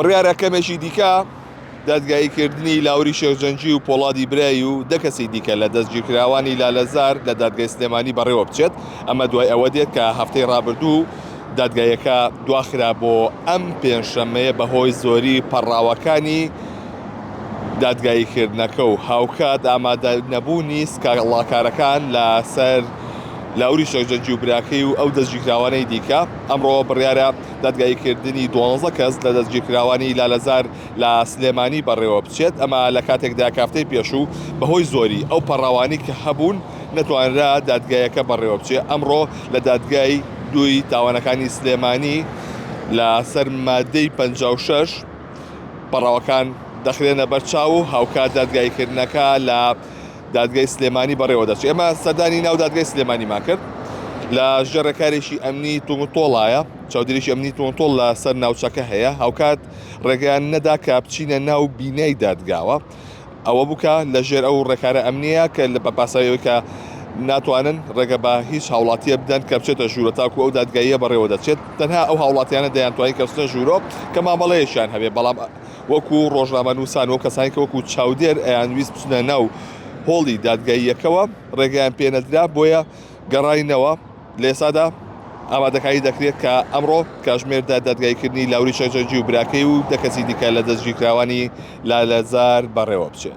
بڕیارەکەمێکی دیکە دادگاییکردنی لاوری شێخجەنجی و پۆڵادی برای و دە کەسی دیکە لە دەستگیرکراوانی لالەزار لە دادگای سلێمانی بەڕێوە بچێت. ئەمە دوای ئەوە دێت کە هەفتەی ڕابردوو دادگایەکە دواخرا بۆ ئەم پێنجشەممەیە بەهۆی زۆری پەڕاوەکانی دادگاییکردنەکە و هاوکات ئامادە نەبوونی سکاڵاکارەکان لەسەر لاوری شێخجەنجی و براکەی و ئەو دەستگیرکراوانەی دیکە. ئەمڕۆ بڕیارە دادگاییکردنی 12 کەس لە دەستگیرکراوانی لالەزار لە سلێمانی بەڕێوە بچێت. ئەمە لە کاتێکدا کافتەی پێشوو بەهۆی زۆری ئەو پەڕاوانی کە هەبوون نەتوانرا دادگایەکە بەڕێوە بچێت. ئەمڕۆ لە دادگای دوی تاوانەکانی سلێمانی لە سەر مادەی 56 پەڕاوەکان دەخرێنە بەرچاو و هاوکات دادگاییکردنەکە لە دادگای سلێمانی بەڕێوە دەچێت. ئێمە سەردانی ناو دادگای سلێمانیمان کرد لە ژێڕەکارێکی ئەمنی تومتۆڵایە، چاودێریی ئەمنی تومتۆڵ لە سەر ناوچەکە هەیە. هاوکات ڕێگەیان نەدا کە بچینە ناو بینەی دادگاوە. ئەوە بووکە لە ژێر ئەو ڕێکارە ئەمنیە کە لە بەپاسەوەی کە ناتوانن ڕێگە بە هیچ هاوڵاتیە بدەن کە بچێتە ژوورە تاکو ئەو دادگاییە بەڕێوە دەچێت. تەنها ئەو هاوڵاتیانە دەیانتوانی کەوتنە ژوورۆ کە مامەڵەیەشیان هەبێ، بەڵام وەکو ڕۆژنامەنووسان و کەسانی کە وەکو چاودێر ئەیانویست بچنە ناو هۆڵی دادگاییەکەوە ڕێگەیان پێنەدرا، بۆیە گەڕاینەوە لە ئێسادا ئامادەکاری دەکرێت کە ئەمڕۆ کاتژمێردا دادگاییکردنی لاوری شێخجەنجی و براکەی و دە کەسی دیکە لە دەستگیرکراوانی لالەزار بەڕێوە بچێت.